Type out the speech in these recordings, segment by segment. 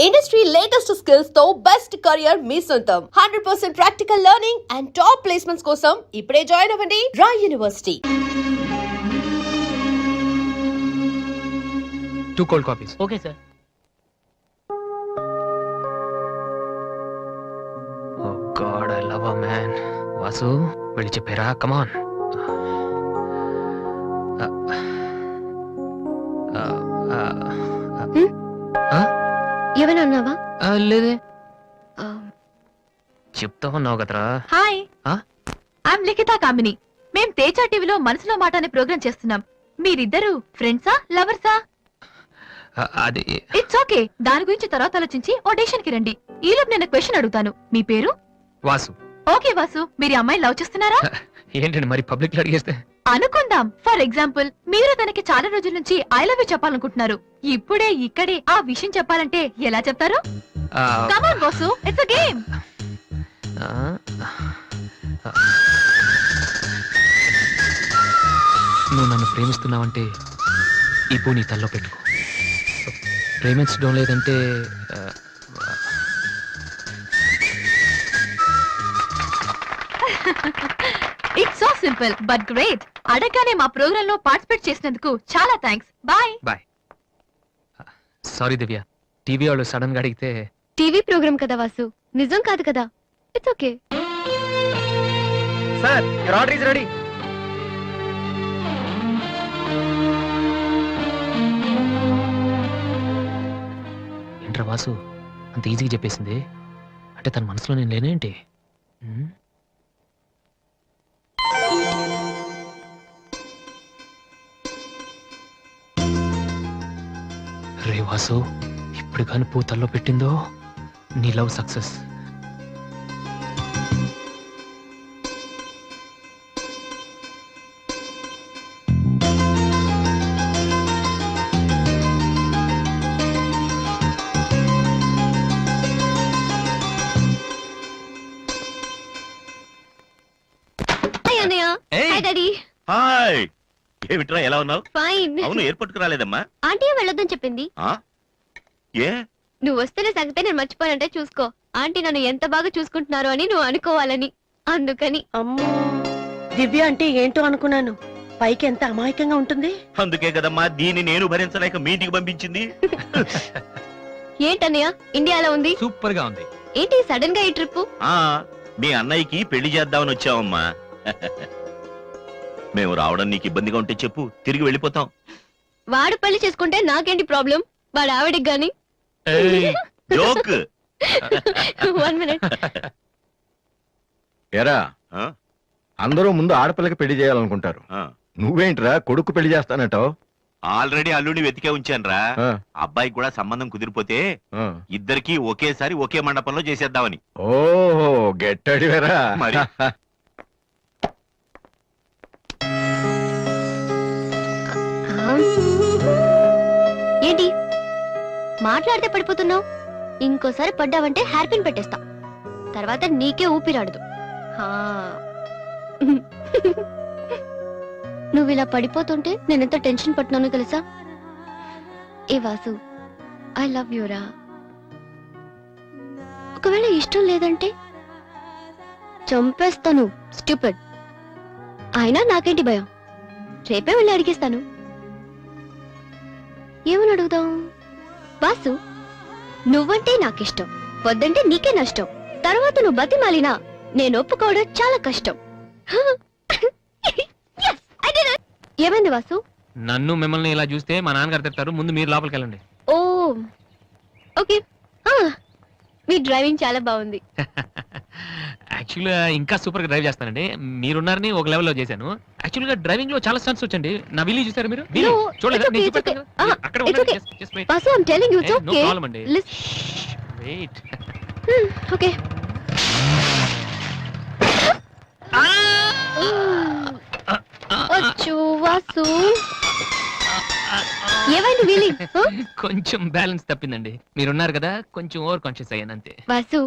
Industry latest skills తో best career మీ సొంతం 100% practical learning and top placements కోసం ఇప్పుడే జాయిన్ అవ్వండి రా university. 2 cold coffees. Okay, sir. Oh God, I love her, man. Vasu, వెళ్ళి చెప్పారా? Come on. ఏమైనా అన్నావా? లేదే, చెప్తా ఉన్నావు కదరా. హాయ్, ఐఎమ్ లిఖితా కామిని. మేం తేజ టీవీలో మనసులో మాట అనే ప్రోగ్రామ్ చేస్తున్నాం. మీరిద్దరు ఫ్రెండ్సా, లవర్సా? అది ఇట్స్ ఓకే, దాని గురించి తర్వాత ఆలోచించి ఆడిషన్ కి రండి. ఈలోపు నేను క్వశ్చన్ అడుగుతాను. మీ పేరు? వాసు. ఓకే వాసు, మీరు ఈ అమ్మాయిని లవ్ చేస్తున్నారా? ఏంటండి మరి పబ్లిక్ లో అడిగేస్తే? అనుకుందాం, ఫర్ ఎగ్జాంపుల్ మీరు తనకి చాలా రోజుల నుంచి ఐ లవ్ యూ చెప్పాలనుకుంటున్నారు. ఇప్పుడే ఇక్కడే ఆ విషయం చెప్పాలంటే ఎలా చెప్తారు? Come on Vasu, it's a game. నువ్వు నన్ను ప్రేమిస్తున్నావంటే ఈ పూ నీ తల్లో పెట్టుకో. ప్రేమించడం లేదంటే it's so simple but great. అడగానే మా ప్రోగ్రామ్ లో పార్టిసిపేట్ చేసినందుకు చాలా thanks. Bye. Bye. Sorry Divya, TV వాళ్ళు సడన్ గా అడిగితే. టీవీ ప్రోగ్రామ్ కదా వాసు, నిజం కాదు కదా. It's okay. Sir, your order is ready. ఏంట్రా వాసు అంత ఈజీగా చెప్పేసింది? అంటే తన మనసులో నేను లేనేంటి? రే వాసు, ఇప్పుడు కానీ పూతల్లో పెట్టిందో నీ లవ్ సక్సెస్. హాయ్, ఏమిట్రా ఎలా ఉన్నావు? ఫైన్. అవును, ఎయిర్పోర్ట్ కు రాలేదమ్మా? ఆంటీ వెళ్ళొద్దని చెప్పింది. ఏ నువ్వు వస్తేనే సంగతే నేను మర్చిపోయానంటే చూసుకో. ఆంటీ నన్ను ఎంత బాగా చూసుకుంటున్నారో అని నువ్వు అనుకోవాలని, అందుకని. అమ్మో, దివ్య అంటే ఏంటో అనుకున్నాను. పైకి ఎంత అమాయకంగా ఉంటుంది. అందుకే కదమ్మా దీన్ని నేను భరించలేక మీ ఇంటికి పంపించింది. ఏంటన్నయ్య ఇండియాలో ఉంది? సూపర్ గా ఉంది. ఏంటి సడన్ గా ఈ ట్రిప్? మీ అన్నయ్యకి పెళ్లి చేద్దామని వచ్చావమ్మా. మేము రావడం నీకు ఇబ్బందిగా ఉంటే చెప్పు, తిరిగి వెళ్ళిపోతాం. వాడు పెళ్లి చేసుకుంటే నాకేంటి ప్రాబ్లం? వాడు ఆవిడికి గాని. జోక్. 1 minute. ఎరా, అందరూ ముందు ఆడపిల్లకి పెళ్లి చేయాలనుకుంటారు. నువ్వేంట్రా కొడుకు పెళ్లి చేస్తానటావు? ఆల్రెడీ అల్లుడిని వెతికే ఉంచానురా. అబ్బాయికి కూడా సంబంధం కుదిరిపోతే ఇద్దరికి ఒకేసారి ఒకే మండపంలో చేసేద్దామని. ఓహో, గెట్టడివేరా మరి. ఏంటి మాట్లాడితే పడిపోతున్నావు? ఇంకోసారి పడ్డావంటే హెయిర్ పిన్ పెట్టేస్తా. తర్వాత నీకే ఊపిరాడదు. నువ్వు ఇలా పడిపోతుంటే నేనెంత టెన్షన్ పట్టినానో తెలుసా? ఏ వాసు, ఐ లవ్ యూరా. ఒకవేళ ఇష్టం లేదంటే చంపేస్తాను. స్టూపిడ్. అయినా నాకేంటి భయం? రేపే వెళ్ళి అడిగేస్తాను. ఏమని అడుగుదాం? వాసు, నువ్వంటే నాకిష్టం, వద్దంటే నీకే నష్టం. తర్వాత నువ్వు బతిమాలినా నేను ఒప్పుకోవడం చాలా కష్టం. ఏమైంది వాసు? నన్ను మిమ్మల్ని ఇలా చూస్తే మా నాన్నగారు తిడతారు. ముందు మీరు లోపలికి వెళ్ళండి. ఓ ఓకే. మీ డ్రైవింగ్ చాలా బాగుంది. యాక్చువల్గా ఇంకా సూపర్ గా డ్రైవ్ చేస్తానండి. మీరున్నారని ఒక లెవెల్లో చేశాను. యాక్చువల్గా డ్రైవింగ్ లో చాలా స్టంట్స్ వచ్చండి. నా వీలు చూసారు మీరు? చూడలేదా? నేను చూపెడతాను. అక్కడ ఉండండి. Just wait. Vasu, I'm telling you, it's No okay. problem అండి. Wait. Okay. అచ్చో వాసు, ఏమైంది వీలింగ్? కొంచెం బ్యాలెన్స్ తప్పిందండి. మీరున్నారు కదా, కొంచెం ఓవర్ కాన్షియస్ అయ్యాను అంతే. వాసు,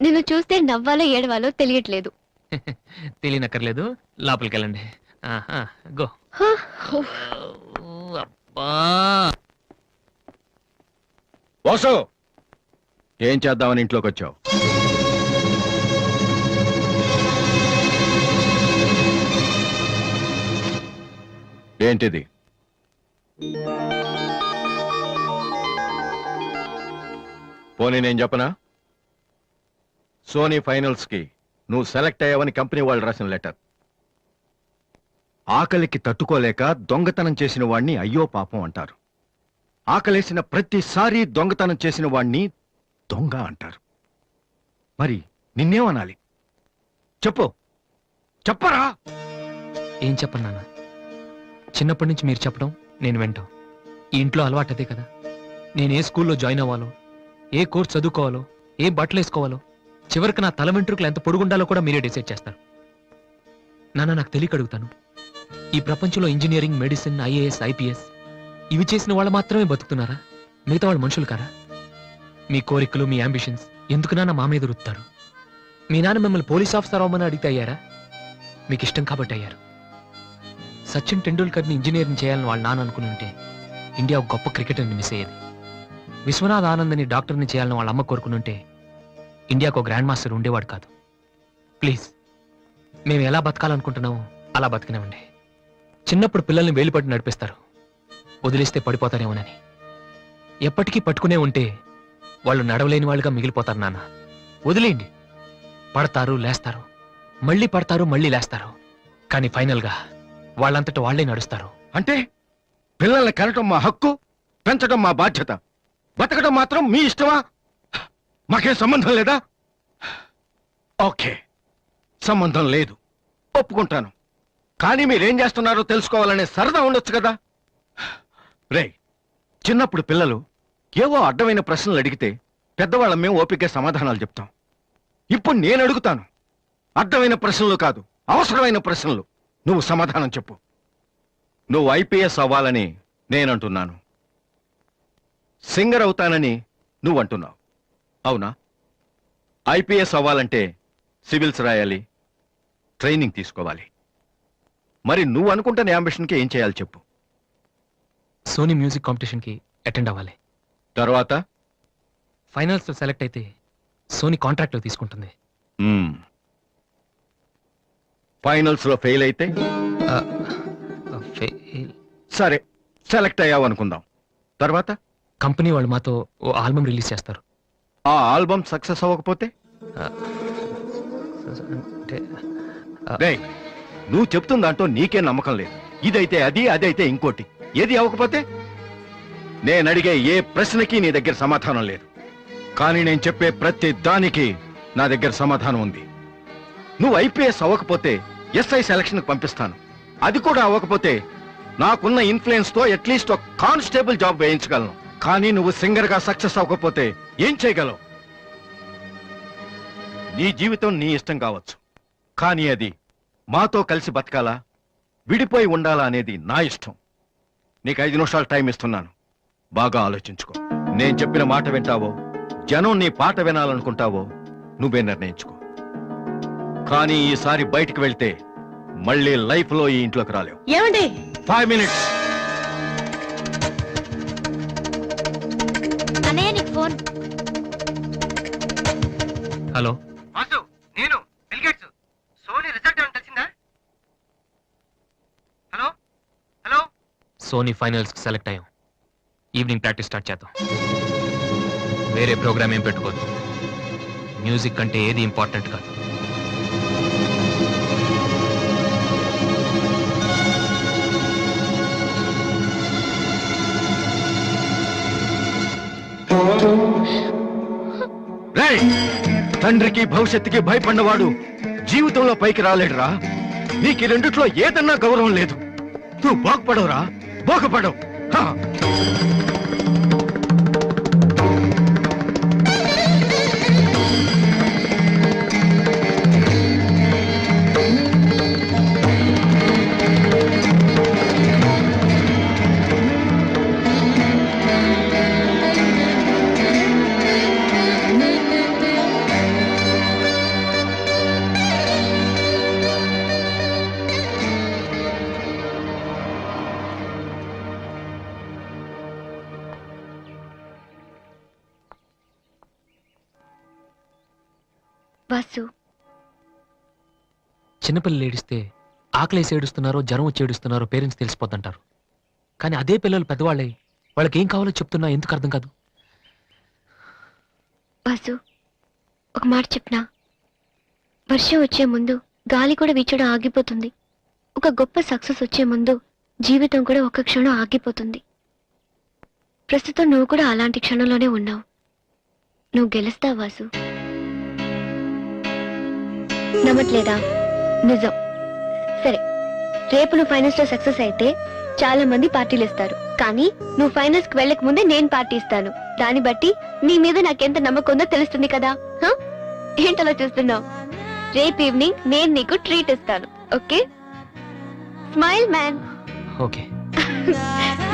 నిన్ను చూస్తే నవ్వాలో ఏడవాలో తెలియట్లేదు. తెలియనక్కర్లేదు, లోపలికి వెళ్ళండి. గో. అబ్బా, వాసు ఏం చేద్దామని ఇంట్లోకి వచ్చావు? ఏంటిది? పోనీ నేను చెప్పనా? సోనీ ఫైనల్స్ కి నువ్వు సెలెక్ట్ అయ్యావని కంపెనీ వాళ్ళు రాసిన లెటర్. ఆకలికి తట్టుకోలేక దొంగతనం చేసిన వాణ్ణి అయ్యో పాపం అంటారు. ఆకలేసిన ప్రతిసారి దొంగతనం చేసిన వాణ్ణి దొంగ అంటారు. మరి నిన్నేమనాలి? చెప్పు, చెప్పరా? ఏం చెప్పను నాన్న, చిన్నప్పటి నుంచి మీరు చెప్పడం నేను వింటాం. ఈ ఇంట్లో అలవాటు అదే కదా. నేను ఏ స్కూల్లో జాయిన్ అవ్వాలో, ఏ కోర్స్ చదువుకోవాలో, ఏ బట్టలు వేసుకోవాలో, చివరికి నా తల వెంట్రుకలు ఎంత పొడుగుండాలో కూడా మీరే డిసైడ్ చేస్తారు. నాన్న, నాకు తెలియక అడుగుతాను, ఈ ప్రపంచంలో ఇంజనీరింగ్, మెడిసిన్, ఐఏఎస్, ఐపీఎస్ ఇవి చేసిన వాళ్ళు మాత్రమే బతుకుతున్నారా? మిగతా వాళ్ళు మనుషులు కారా? మీ కోరికలు, మీ అంబిషన్స్ ఎందుకు నాన్న మా మీద రుత్తారు? మీ నాన్న మిమ్మల్ని పోలీస్ ఆఫీసర్ అవ్వమని అడిగితే అయ్యారా? మీకు ఇష్టం కాబట్టి అయ్యారు. సచిన్ టెండూల్కర్ని ఇంజనీరింగ్ చేయాలని వాళ్ళ నాన్న అనుకుని ఉంటే ఇండియా ఒక గొప్ప క్రికెటర్ని మిస్ అయ్యేది. విశ్వనాథ్ ఆనంద్ని డాక్టర్ని చేయాలని వాళ్ళ అమ్మ కోరుకుని ఉంటే ఇండియాకు ఒక గ్రాండ్ మాస్టర్ ఉండేవాడు కాదు. ప్లీజ్, మేము ఎలా బతకాలనుకుంటున్నామో అలా బతికినామండి. చిన్నప్పుడు పిల్లల్ని వేలుపట్టి నడిపిస్తారు, వదిలేస్తే పడిపోతారేమోనని. ఎప్పటికీ పట్టుకునే ఉంటే వాళ్ళు నడవలేని వాళ్ళుగా మిగిలిపోతారు నాన్న. వదిలేయండి, పడతారు, లేస్తారు, మళ్ళీ పడతారు, మళ్ళీ లేస్తారు, కానీ ఫైనల్గా వాళ్ళంతట వాళ్లే నడుస్తారు. అంటే పిల్లల్ని కనటం మా హక్కు, పెంచడం మా బాధ్యత, బతకడం మాత్రం మీ ఇష్టమా? మాకేం సంబంధం లేదా? ఓకే, సంబంధం లేదు, ఒప్పుకుంటాను. కానీ మీరేం చేస్తున్నారో తెలుసుకోవాలనే సరదా ఉండొచ్చు కదా. రే, చిన్నప్పుడు పిల్లలు ఏవో అడ్డమైన ప్రశ్నలు అడిగితే పెద్దవాళ్ళం మేము ఓపిక సమాధానాలు చెప్తాం. ఇప్పుడు నేను అడుగుతాను, అడ్డమైన ప్రశ్నలు కాదు, అవసరమైన ప్రశ్నలు. నువ్వు సమాధానం చెప్పు. నువ్వు ఐపీఎస్ అవ్వాలని నేనంటున్నాను, సింగర్ అవుతానని నువ్వు అంటున్నావు. అవునా? ఐపీఎస్ అవ్వాలంటే సివిల్స్ రాయాలి, ట్రైనింగ్ తీసుకోవాలి. మరి నువ్వు అనుకుంటున్న అంబిషన్కి ఏం చేయాలి చెప్పు. సోనీ మ్యూజిక్ కాంపిటీషన్కి అటెండ్ అవ్వాలి. తర్వాత ఫైనల్స్లో సెలెక్ట్ అయితే సోనీ కాంట్రాక్ట్లో తీసుకుంటుంది. ఫైనల్స్ లో ఫెయిల్ అయితే సరే, సెలెక్ట్ అయ్యావు అనుకుందాం. తర్వాత కంపెనీ వాళ్ళు మాతో ఓ ఆల్బమ్ రిలీజ్ చేస్తారు. ఆ ఆల్బమ్ సక్సెస్ అవ్వకపోతే? అంటే రేయ్, నువ్వు చెప్తున్న దాంట్లో నీకే నమ్మకం లేదు. ఇదైతే అది, అదైతే ఇంకోటి. ఏది అవ్వకపోతే? నేను అడిగే ఏ ప్రశ్నకి నీ దగ్గర సమాధానం లేదు, కానీ నేను చెప్పే ప్రతి దానికి నా దగ్గర సమాధానం ఉంది. నువ్వు ఐపీఎస్ అవ్వకపోతే ఎస్ఐ సెలక్షన్ పంపిస్తాను. అది కూడా అవ్వకపోతే నాకున్న ఇన్ఫ్లుయెన్స్ తో అట్లీస్ట్ ఒక కానిస్టేబుల్ జాబ్ వేయించగలను. కానీ నువ్వు సింగర్ గా సక్సెస్ అవ్వకపోతే ఏం చేయగలవు? నీ జీవితం నీ ఇష్టం కావచ్చు, కానీ అది మాతో కలిసి బతకాలా, విడిపోయి ఉండాలా అనేది నా ఇష్టం. నీకు 5 నిమిషాలు టైం ఇస్తున్నాను, బాగా ఆలోచించుకో. నేను చెప్పిన మాట వింటావో, జనం నీ పాట వినాలనుకుంటావో నువ్వే నిర్ణయించుకో. కానీ ఈసారి బయటికి వెళ్తే మళ్ళీ లైఫ్ లో ఈ ఇంట్లోకి రాలేవు. ఏమండి? 5 మినిట్స్. అన్నయ్య, నీకు ఫోన్. హలో, వాసు, నేను బిల్ గేట్స్. సోనీ రిజల్ట్ ఏమైనా తెలిసిందా? Hello hello. సోనీ ఫైనల్స్కి సెలెక్ట్ అయ్యాం. ఈవినింగ్ ప్రాక్టీస్ స్టార్ట్ చేద్దాం. వేరే ప్రోగ్రామ్ ఏం పెట్టుకోవద్దు. మ్యూజిక్ అంటే ఏది ఇంపార్టెంట్ కాదు. రేయ్, తండ్రికి భవిష్యత్తుకి భయపడినవాడు జీవితంలో పైకి రాలేడురా. నీకు ఈ రెండిట్లో ఏదన్నా గౌరవం లేదు. నువ్వు బాగుపడవురా, బాగుపడవు. హా. వాసు, చిన్నపిల్లలు ఏడిస్తే ఆకలేసి ఏడుస్తున్నారో జ్వరం వచ్చి ఏడుస్తున్నారో పేరెంట్స్ తెలిసిపోతుంటారు. కానీ అదే పిల్లలు పెద్దవాళ్ళే వాళ్ళకి ఏం కావాలో చెప్తున్నా ఎందుకు అర్థం కాదు? వాసు, ఒక మాట చెప్పనా? వర్షం వచ్చే ముందు గాలి కూడా వీచడం ఆగిపోతుంది. ఒక గొప్ప సక్సెస్ వచ్చే ముందు జీవితం కూడా ఒక్క క్షణం ఆగిపోతుంది. ప్రస్తుతం నువ్వు కూడా అలాంటి క్షణంలోనే ఉన్నావు. నువ్వు గెలుస్తావు వాసు. నమ్మట్లేదా? నిజం. సరే, రేపు నువ్వు ఫైనల్స్ లో సక్సెస్ అయితే చాలా మంది పార్టీలు ఇస్తారు. కానీ నువ్వు ఫైనల్స్ కి వెళ్ళక ముందే నేను పార్టీ ఇస్తాను. దాన్ని బట్టి నీ మీద నాకెంత నమ్మకం ఉందో తెలుస్తుంది కదా. హ? ఏంటలా చూస్తున్నావు? రేపు ఈవినింగ్ నేను నీకు ట్రీట్ ఇస్తాను. Okay? Smile man. Okay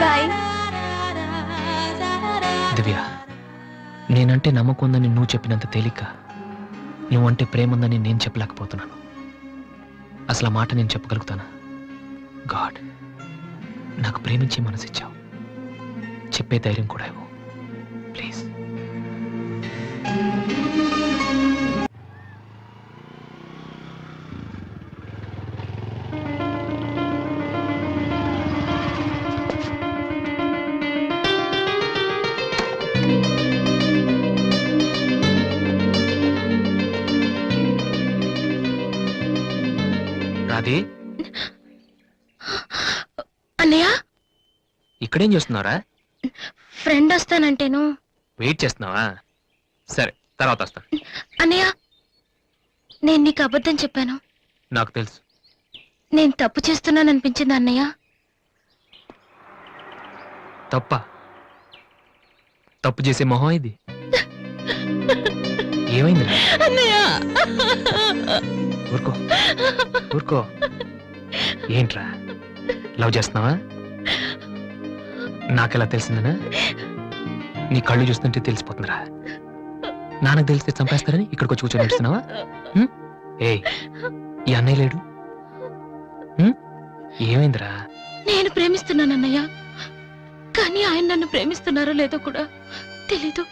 bye. Divya, నేనంటే నమ్మకం ఉందని నువ్వు చెప్పినంత తేలిక నువ్వంటే ప్రేమ ఉందని నేను చెప్పలేకపోతున్నాను. అసలు ఆ మాట నేను చెప్పగలుగుతానా? గాడ్, నాకు ప్రేమించి మనసిచ్చావు. చెప్పే ధైర్యం కూడా ఇవ్వు ప్లీజ్. రాధే, అన్నయ్య, ఇక్కడేం చేస్తున్నారా? ఫ్రెండ్ వస్తానంటేను. వెయిట్ చేస్తున్నావా? సరే, తర్వాత వస్తాను. అన్నయ్య, నేను నీకు అబద్ధం చెప్పాను. నాకు తెలుసు. నేను తప్పు చేస్తున్నాను అనిపించింది అన్నయ్య. తప్ప? తప్పు చేసే మొహం ఇది. ఏమైందిరా? ఊరుకో ఊరుకో. ఏంట్రా, లవ్ చేస్తున్నావా? నాకెలా తెలిసిందనా? నీ కళ్ళు చూస్తుంటే తెలిసిపోతుందిరా. నాన్నకు తెలిస్తే చంపేస్తారని ఇక్కడికి వచ్చి కూర్చొని నడుస్తున్నావా? ఏ, ఈ అన్నయ్య లేడు? ఏమైందిరా? నేను ప్రేమిస్తున్నాను అన్నయ్య, కానీ ఆయన నన్ను ప్రేమిస్తున్నారో లేదో కూడా తెలీదు.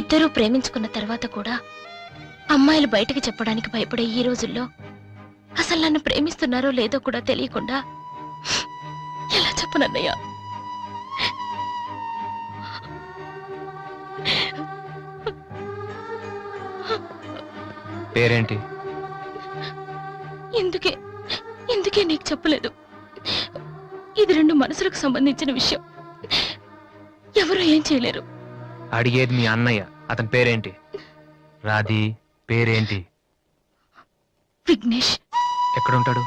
ఇద్దరూ ప్రేమించుకున్న తర్వాత కూడా అమ్మాయిలు బయటకు చెప్పడానికి భయపడే ఈ రోజుల్లో అసలు నన్ను ప్రేమిస్తున్నారో లేదో కూడా తెలియకుండా ఎలా చెప్పనన్నయ్య? పేరేంటి? ఎందుకే ఎందుకే నీకు చెప్పలేదు. ఇది రెండు మనసులకు సంబంధించిన విషయం. ఎవరు ఏం చేయలేరు. అడిగేది మీ అన్నయ్య. అతని పేరేంటి? రాధి పేరేంటి? విఘ్నేష్. ఎక్కడుంటాడు?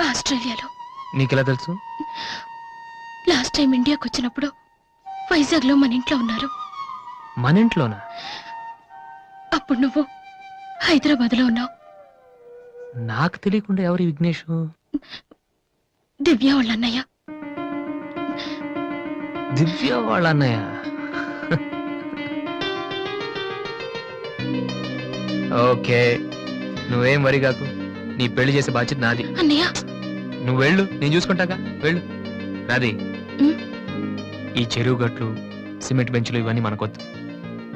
ఆస్ట్రేలియాలో. నీకెలా తెలుసు? లాస్ట్ టైం ఇండియాకి వచ్చినప్పుడు వైజాగ్ లో మన ఇంట్లో ఉన్నారు. మన ఇంట్లోనా? అప్పుడు నువ్వు హైదరాబాద్ లో ఉన్నావు. నాకు తెలియకుండా ఎవరి విఘ్నేష్? దివ్య వాళ్ళ అన్నయ్య. దివ్య వాళ్ళ అన్నయ్య. ఓకే, నువ్వేం వరి కాకు. నీ పెళ్లి చేసే బాధ్యత నాది. అన్నయ్య, నువ్వు వెళ్ళు, నేను చూసుకుంటాగా. వెళ్ళు రాధి. ఈ చెరువు గట్లు, సిమెంట్ బెంచులు ఇవన్నీ మనకొద్దు.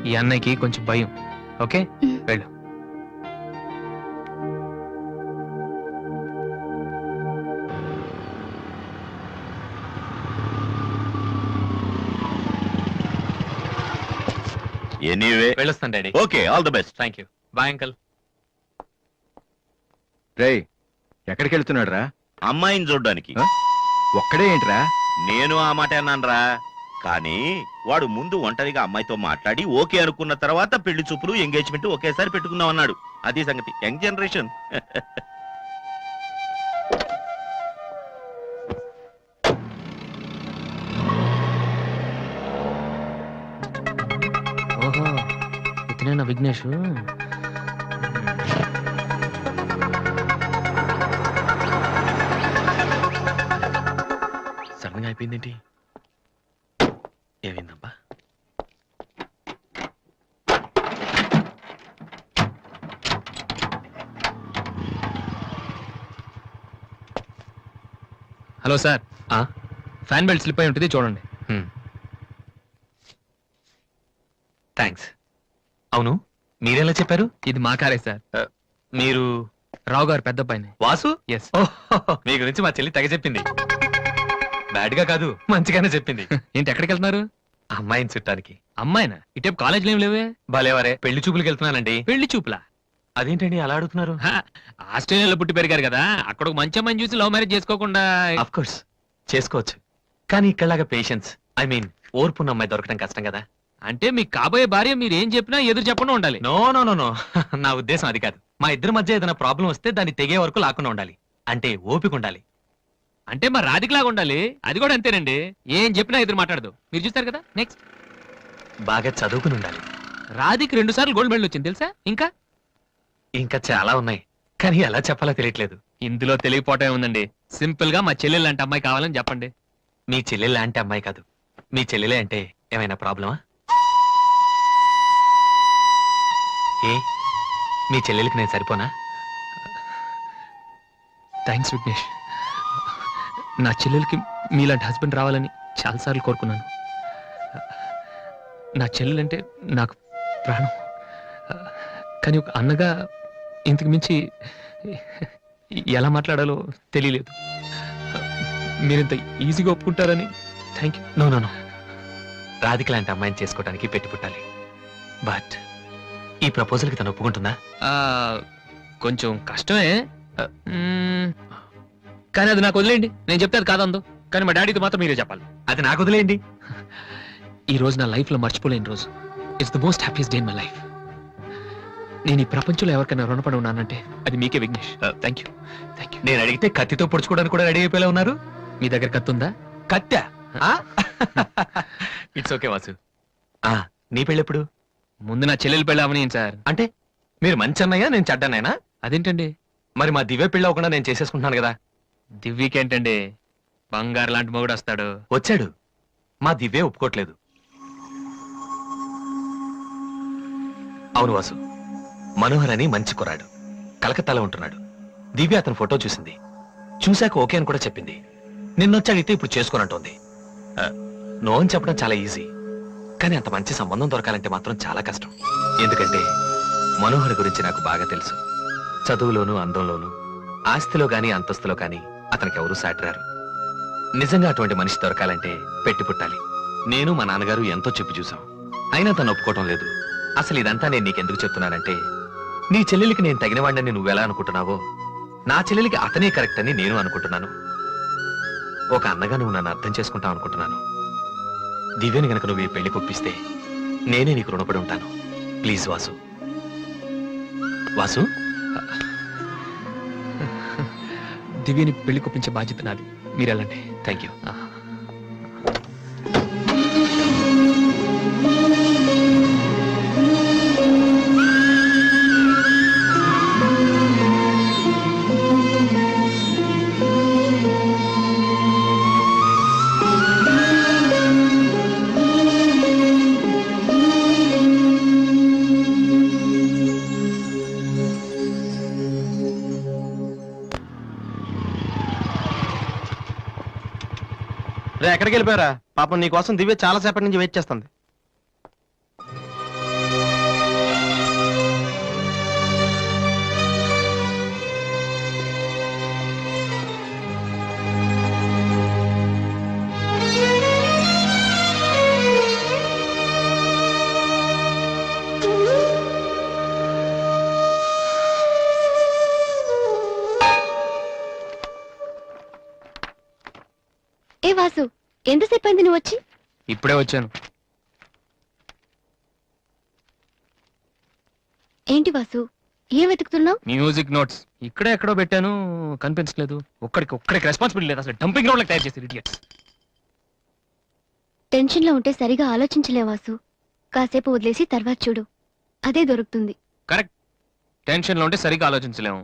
ఈ అన్నయ్యకి కొంచెం భయం. ఓకే, వెళ్ళు. ఎనీవే, వెళ్ళొస్తాను daddy. Okay, all the best. Thank you. Bye uncle. రేయ్, ఎక్కడికి వెళ్తున్నాడు రా? అమ్మాయిని చూడ్డానికి. ఒక్కడే ఏంట్రా? నేను ఆ మాట అన్నానురా. కానీ వాడు ముందు ఒంటరిగా అమ్మాయితో మాట్లాడి ఓకే అనుకున్న తర్వాత పెళ్లి చూపులు, ఎంగేజ్మెంట్ ఒకేసారి పెట్టుకుందాం అన్నాడు. అది సంగతి. Young generation. ఓహో, ఇతనేనా విఘ్నేష్? సడన్గా అయిపోయిందేంటి? ఏమైందబ్బా? Hello sir, fan belt slip అయి ఉంటుంది, చూడండి. థ్యాంక్స్. అవును, మీరెలా చెప్పారు? ఇది మా కారే సార్. మీరు రావు గారు పెద్ద అబ్బాయిని. వాసు? ఎస్. మీ గురించి మా చెల్లి తెగ చెప్పింది. బ్యాడ్ గా కాదు, మంచిగానే చెప్పింది. ఏంటి ఎక్కడికి వెళ్తున్నారు? అమ్మాయిని చుట్టానికి. అమ్మాయినా? ఇటేపు కాలేజీలో ఏం లేవే. భలేవరే, పెళ్లి చూపులకు వెళ్తున్నానండి. పెళ్లి చూపులా? అదేంటండి అలా అడుగుతున్నారు? హ, ఆస్ట్రేలియాలో పుట్టి పెరిగారు కదా, అక్కడ ఒక మంచి అమ్మాయిని చూసి లవ్ మ్యారేజ్ చేసుకోకుండా. అఫ్ కోర్స్ చేసుకోవచ్చు, కానీ ఇక్కడలాగా పేషెన్స్, ఐ మీన్ ఓర్పున్న అమ్మాయి దొరకడం కష్టం కదా. అంటే మీకు కాబోయే భార్య మీరు ఏం చెప్పినా ఎదురు చెప్పకుండా ఉండాలి. నో నో నో నో నా ఉద్దేశం అది కాదు. మా ఇద్దరి మధ్య ఏదైనా ప్రాబ్లం వస్తే దాన్ని తెగే వరకు లాకుండా ఉండాలి. అంటే ఓపిక ఉండాలి. అంటే మరి రాధికలాగా ఉండాలి. అది కూడా అంతేనండి, ఏం చెప్పినా ఎదురు మాట్లాడదు. మీరు చూస్తారు కదా. నెక్స్ట్, బాగా చదువుకుని ఉండాలి. రాధికి 2 సార్లు గోల్డ్ మెడల్ వచ్చింది తెలుసా? ఇంకా ఇంకా చాలా ఉన్నాయి, కానీ ఎలా చెప్పాలో తెలియట్లేదు. ఇందులో తెలియపోవటం ఉందండి. సింపుల్ గా మా చెల్లెలు లాంటి అమ్మాయి కావాలని చెప్పండి. మీ చెల్లెలు లాంటి అమ్మాయి కాదు, మీ చెల్లెలే అంటే ఏమైనా ప్రాబ్లమా? ఏ మీ చెల్లెలకి నేను సరిపోనా? థ్యాంక్స్ విఘ్నేష్. నా చెల్లెలకి మీలాంటి హస్బెండ్ రావాలని చాలాసార్లు కోరుకున్నాను. నా చెల్లెలంటే నాకు ప్రాణం. కానీ ఒక అన్నగా ఇంతకు మించి ఎలా మాట్లాడాలో తెలియలేదు. మీరింత ఈజీగా ఒప్పుకుంటారని thank you. No no no, Radhika లాంటి అమ్మాయిని చేసుకోవడానికి పెట్టి పుట్టాలి. బట్ ఈ ప్రపోజల్కి తను ఒప్పుకుంటుందా? కొంచెం కష్టమే, కానీ అది నాకు వదిలేయండి. నేను చెప్తే అది కాదందు, కానీ మా డాడీతో మాత్రం మీరే చెప్పాలి. అది నాకు వదిలేయండి. ఈ రోజు నా లైఫ్ లో మర్చిపోలేని రోజు. It's the most happiest day in my life. నేను ఈ ప్రపంచంలో ఎవరికైనా రుణపడి ఉన్నానంటే అది మీకే Vignesh. Thank you. Thank you. నేను అడిగితే కత్తితో పొడుచుకోవడానికి కూడా రెడీ అయిపోయేలా ఉన్నారు. మీ దగ్గర కత్తుందా? కత్తా? It's okay Vasu. నీ పెళ్ళెప్పుడు? ముందు నా చెల్లెలు పెళ్ళి అవని సార్. అంటే మీరు మంచి అన్నయ్యా, నేను చెడ్డన్నయ్యనా? అదేంటండి? మరి మా దివ్య పెళ్ళి అవ్వకుండా నేను చేసేసుకుంటున్నాను కదా. దివ్యకేంటండి, బంగారు లాంటి మొగుడు వస్తాడు. వచ్చాడు, మా దివ్య ఒప్పుకోట్లేదు. అవును వాసు, మనోహర్ అని మంచి కుర్రాడు, కలకత్తాలో ఉంటున్నాడు. దివ్య అతని ఫోటో చూసింది, చూశాక ఓకే అని కూడా చెప్పింది. నిన్నొచ్చి అడిగితే ఇప్పుడు చేసుకోనంటోంది. నో అని చెప్పడం చాలా ఈజీ, కానీ అంత మంచి సంబంధం దొరకాలంటే మాత్రం చాలా కష్టం. ఎందుకంటే మనోహర్ గురించి నాకు బాగా తెలుసు. చదువులోను, అందంలోను, ఆస్తిలో గాని అంతస్తులో గాని అతనికి ఎవరూ సాటిరారు. నిజంగా అటువంటి మనిషి దొరకాలంటే పెట్టి పుట్టాలి. నేను మా నాన్నగారు ఎంతో చెప్పి చూసాం, అయినా తను ఒప్పుకోవటం లేదు. అసలు ఇదంతా నేను నీకెందుకు చెప్తున్నానంటే, నీ చెల్లెలికి నేను తగినవాడిని నువ్వెలా అనుకుంటున్నావో, నా చెల్లెలికి అతనే కరెక్ట్ అని నేను అనుకుంటున్నాను. ఒక అన్నగా నువ్వు నన్ను అర్థం చేసుకుంటావు అనుకుంటున్నాను. దివ్యని గనక నువ్వు ఈ పెళ్లి కొప్పిస్తే నేనే నీకు రుణపడి ఉంటాను. ప్లీజ్ వాసు. వాసు, దివ్యని పెళ్లి కొప్పించే బాధ్యత నాది. మీరు వెళ్ళండి. Thank you. రే, ఎక్కడికి వెళ్ళిపోయారా? పాపం నీ కోసం దివ్య చాలా సేపటి నుంచి వెయిట్ చేస్తుంది. ఏ వాసు, ఎంతసేపు అయింది నువ్వు వచ్చి? ఇప్పుడే వచ్చాను. ఏంటి వాసు, ఏం వెతుకుతున్నావు? మ్యూజిక్ నోట్స్ ఇక్కడే ఎక్కడో పెట్టాను, కనిపించలేదు. ఒక్కడికి రెస్పాన్సిబిలిటీ లేదు. అసలు డంపింగ్ గ్రౌండ్ తయారు చేసి ఇడియట్స్. టెన్షన్ లో ఉంటే సరిగా ఆలోచించలే వాసు. కాసేపు వదిలేసి తర్వాత చూడు, అదే దొరుకుతుంది. కరెక్ట్. టెన్షన్ లో ఉంటే సరిగ్గా ఆలోచించలేము.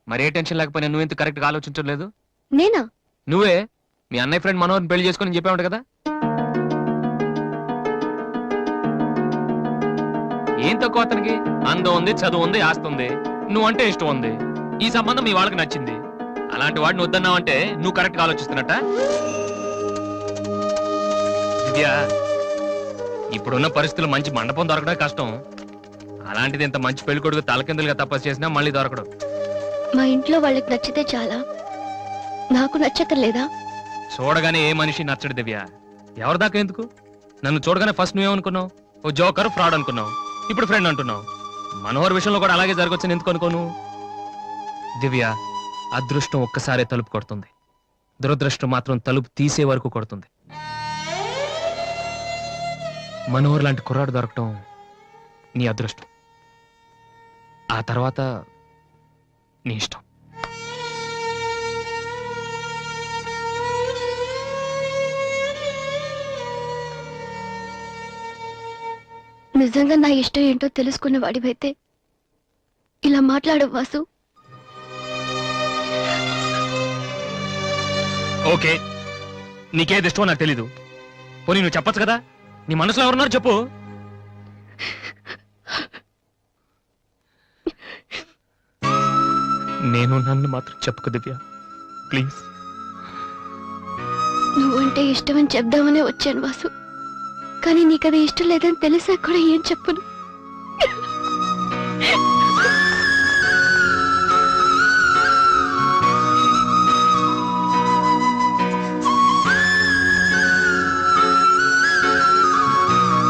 మరే టెన్షన్ లేకపోయినా నువ్వెంత కరెక్ట్ గా ఆలోచించలేదు? నేనా? నువ్వే మీ అన్నయ్య ఫ్రెండ్ మనోహర్ని పెళ్లి చేసుకొని చెప్పావు కదా. ఏం తక్కువ అతనికి? అందం ఉంది, చదువు ఉంది, ఆస్తి ఉంది, నువ్వంటే ఇష్టం ఉంది. ఈ సంబంధం మీ వాళ్ళకి నచ్చింది. అలాంటి వాడిని వద్దన్నావంటే నువ్వు కరెక్ట్ గా ఆలోచిస్తున్నట్ట. దివ్య, ఇప్పుడున్న పరిస్థితుల్లో మంచి మండపం దొరకడం కష్టం. అలాంటిది ఇంత మంచి పెళ్లి కొడుకు తలకిందులుగా తపస్సు చేసినా మళ్ళీ దొరకడు. మా ఇంట్లో వాళ్ళకి నచ్చితే చాలా, నాకు నచ్చక్కర్లేదా? చూడగానే ఏ మనిషి నచ్చడు దివ్య. ఎవరి దాకా ఎందుకు? నన్ను చూడగానే ఫస్ట్ నువ్వేమనుకున్నావు? ఓ జోకర్, ఫ్రాడ్ అనుకున్నావు. ఇప్పుడు ఫ్రెండ్ అంటున్నావు. మనోహర్ విషయంలో కూడా అలాగే జరగొచ్చని ఎందుకు అనుకోను? దివ్య, అదృష్టం ఒక్కసారే తలుపు కొడుతుంది, దురదృష్టం మాత్రం తలుపు తీసే వరకు కొడుతుంది. మనోహర్ లాంటి కుర్రాడు దొరకటం నీ అదృష్టం. ఆ తర్వాత నీ ఇష్టం. నిజంగా నా ఇష్టం ఏంటో తెలుసుకున్న వాడివైతే ఇలా మాట్లాడవు వాసు. ఓకే, నీకేది ఇష్టమో నాకు తెలీదు. పోనీ నువ్వు చెప్పొచ్చు కదా, నీ మనసులో ఎవరున్నారు చెప్పు. నేను నన్ను మాత్రం చెప్పుకు దివ్య, ప్లీజ్. నువ్వంటే ఇష్టమని చెప్దామనే వచ్చాను వాసు, కానీ నీకది ఇష్టం లేదని తెలిసాక కూడా ఏం చెప్పను.